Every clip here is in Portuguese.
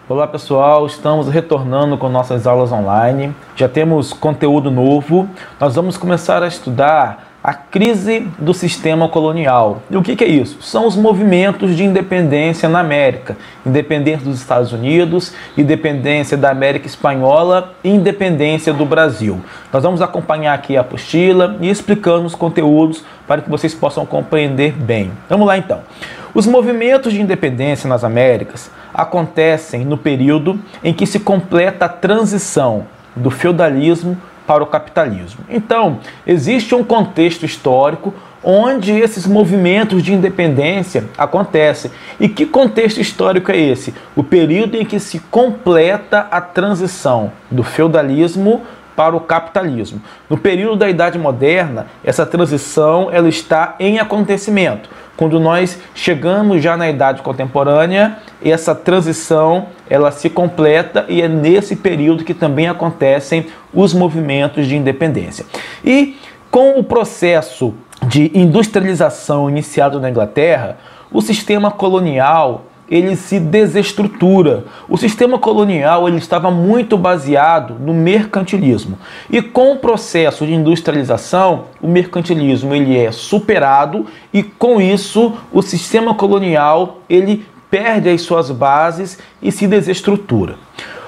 Olá pessoal, estamos retornando com nossas aulas online. Já temos conteúdo novo. Nós vamos começar a estudar a crise do sistema colonial. E o que é isso? São os movimentos de independência na América. Independência dos Estados Unidos, independência da América Espanhola e independência do Brasil. Nós vamos acompanhar aqui a apostila e explicando os conteúdos para que vocês possam compreender bem. Vamos lá então. Os movimentos de independência nas Américas acontecem no período em que se completa a transição do feudalismo para o capitalismo. Então, existe um contexto histórico onde esses movimentos de independência acontecem. E que contexto histórico é esse? O período em que se completa a transição do feudalismo para o capitalismo. No período da Idade Moderna, essa transição ela está em acontecimento. Quando nós chegamos já na Idade Contemporânea, essa transição ela se completa e é nesse período que também acontecem os movimentos de independência. E com o processo de industrialização iniciado na Inglaterra, o sistema colonial ele se desestrutura. O sistema colonial ele estava muito baseado no mercantilismo. E com o processo de industrialização, o mercantilismo ele é superado e com isso o sistema colonial ele perde as suas bases e se desestrutura.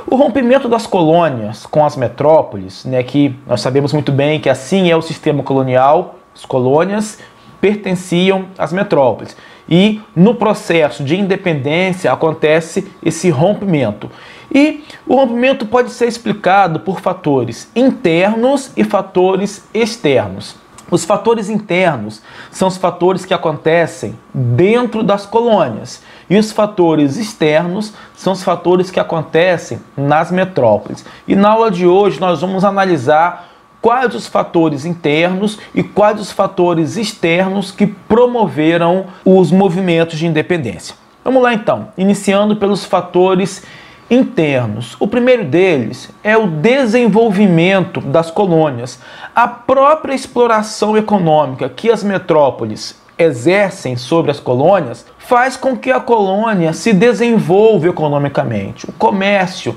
O rompimento das colônias com as metrópoles, que nós sabemos muito bem que assim é o sistema colonial, as colônias pertenciam às metrópoles. E no processo de independência acontece esse rompimento. E o rompimento pode ser explicado por fatores internos e fatores externos. Os fatores internos são os fatores que acontecem dentro das colônias. E os fatores externos são os fatores que acontecem nas metrópoles. E na aula de hoje nós vamos analisar quais os fatores internos e quais os fatores externos que promoveram os movimentos de independência. Vamos lá então, iniciando pelos fatores internos. O primeiro deles é o desenvolvimento das colônias. A própria exploração econômica que as metrópoles exercem sobre as colônias faz com que a colônia se desenvolva economicamente. O comércio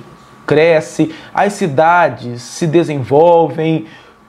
cresce, as cidades se desenvolvem,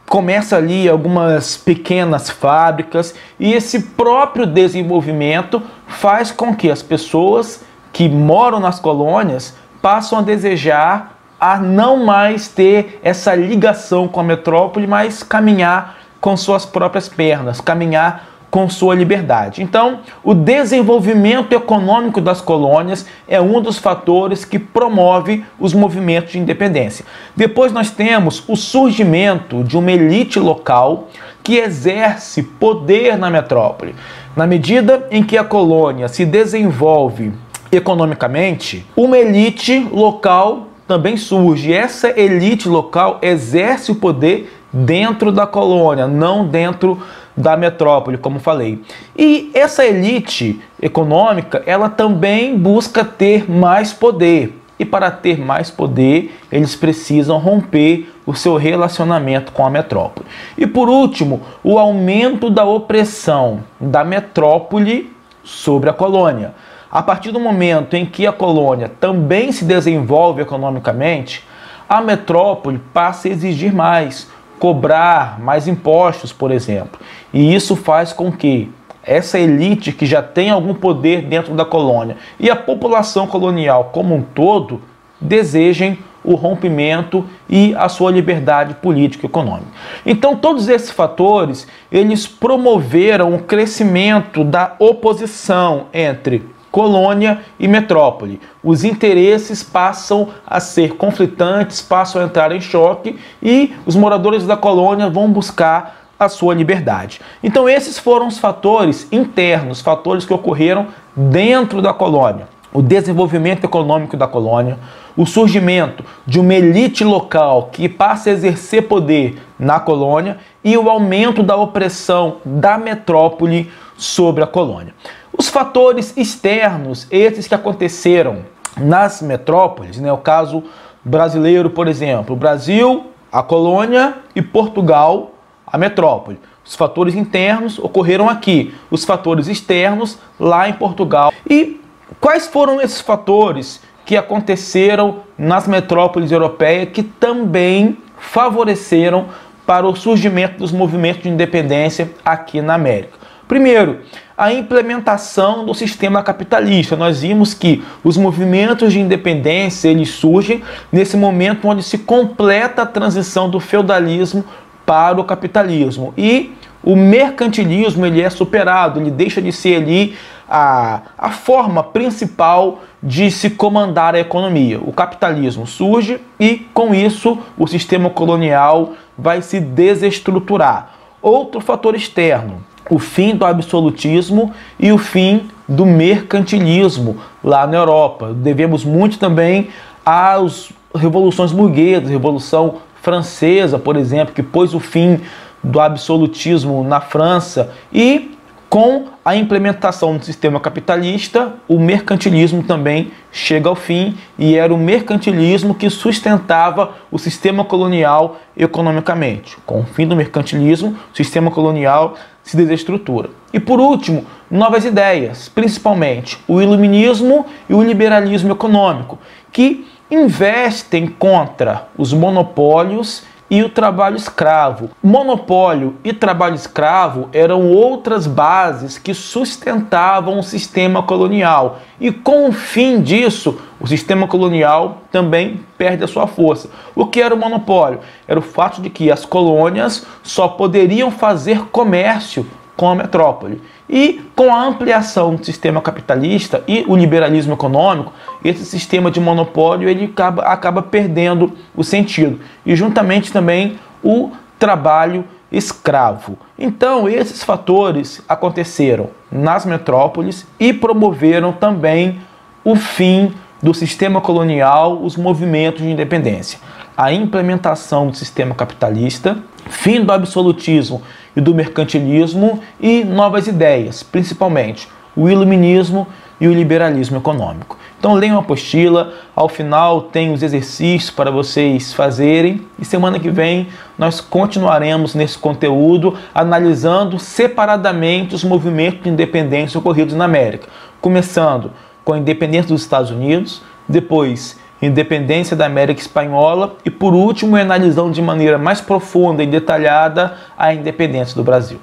começa ali algumas pequenas fábricas e esse próprio desenvolvimento faz com que as pessoas que moram nas colônias passam a desejar a não mais ter essa ligação com a metrópole, mas caminhar com suas próprias pernas, caminhar com sua liberdade. Então, o desenvolvimento econômico das colônias é um dos fatores que promove os movimentos de independência. Depois nós temos o surgimento de uma elite local que exerce poder na metrópole. Na medida em que a colônia se desenvolve economicamente, uma elite local também surge. Essa elite local exerce o poder dentro da colônia, não dentro da metrópole, como falei. E essa elite econômica, ela também busca ter mais poder. E para ter mais poder, eles precisam romper o seu relacionamento com a metrópole. E por último, o aumento da opressão da metrópole sobre a colônia. A partir do momento em que a colônia também se desenvolve economicamente, a metrópole passa a exigir mais, cobrar mais impostos, por exemplo. E isso faz com que essa elite que já tem algum poder dentro da colônia e a população colonial como um todo desejem o rompimento e a sua liberdade política e econômica. Então todos esses fatores, eles promoveram o crescimento da oposição entre colônia e metrópole. Os interesses passam a ser conflitantes, passam a entrar em choque e os moradores da colônia vão buscar a sua liberdade. Então esses foram os fatores internos, fatores que ocorreram dentro da colônia. O desenvolvimento econômico da colônia, o surgimento de uma elite local que passa a exercer poder na colônia e o aumento da opressão da metrópole sobre a colônia. Os fatores externos, esses que aconteceram nas metrópoles, o caso brasileiro, por exemplo, o Brasil, a colônia e Portugal, a metrópole. Os fatores internos ocorreram aqui, os fatores externos lá em Portugal. E quais foram esses fatores que aconteceram nas metrópoles europeias que também favoreceram para o surgimento dos movimentos de independência aqui na América. Primeiro, a implementação do sistema capitalista. Nós vimos que os movimentos de independência eles surgem nesse momento onde se completa a transição do feudalismo para o capitalismo e o mercantilismo ele é superado, ele deixa de ser ali a forma principal de se comandar a economia. O capitalismo surge e, com isso, o sistema colonial vai se desestruturar. Outro fator externo, o fim do absolutismo e o fim do mercantilismo lá na Europa. Devemos muito também às revoluções burguesas, a Revolução Francesa, por exemplo, que pôs o fim do absolutismo na França e com a implementação do sistema capitalista, o mercantilismo também chega ao fim e era o mercantilismo que sustentava o sistema colonial economicamente. Com o fim do mercantilismo, o sistema colonial se desestrutura. E por último, novas ideias, principalmente o iluminismo e o liberalismo econômico, que investem contra os monopólios e o trabalho escravo. Monopólio e trabalho escravo eram outras bases que sustentavam o sistema colonial. E com o fim disso, o sistema colonial também perde a sua força. O que era o monopólio? Era o fato de que as colônias só poderiam fazer comércio com a metrópole. E com a ampliação do sistema capitalista e o liberalismo econômico, esse sistema de monopólio ele acaba perdendo o sentido. E juntamente também o trabalho escravo. Então esses fatores aconteceram nas metrópoles e promoveram também o fim do sistema colonial, os movimentos de independência. A implementação do sistema capitalista, fim do absolutismo e do mercantilismo e novas ideias, principalmente o iluminismo e o liberalismo econômico. Então leiam a apostila, ao final tem os exercícios para vocês fazerem e semana que vem nós continuaremos nesse conteúdo analisando separadamente os movimentos de independência ocorridos na América, começando com a independência dos Estados Unidos, depois independência da América Espanhola e por último analisando de maneira mais profunda e detalhada a independência do Brasil.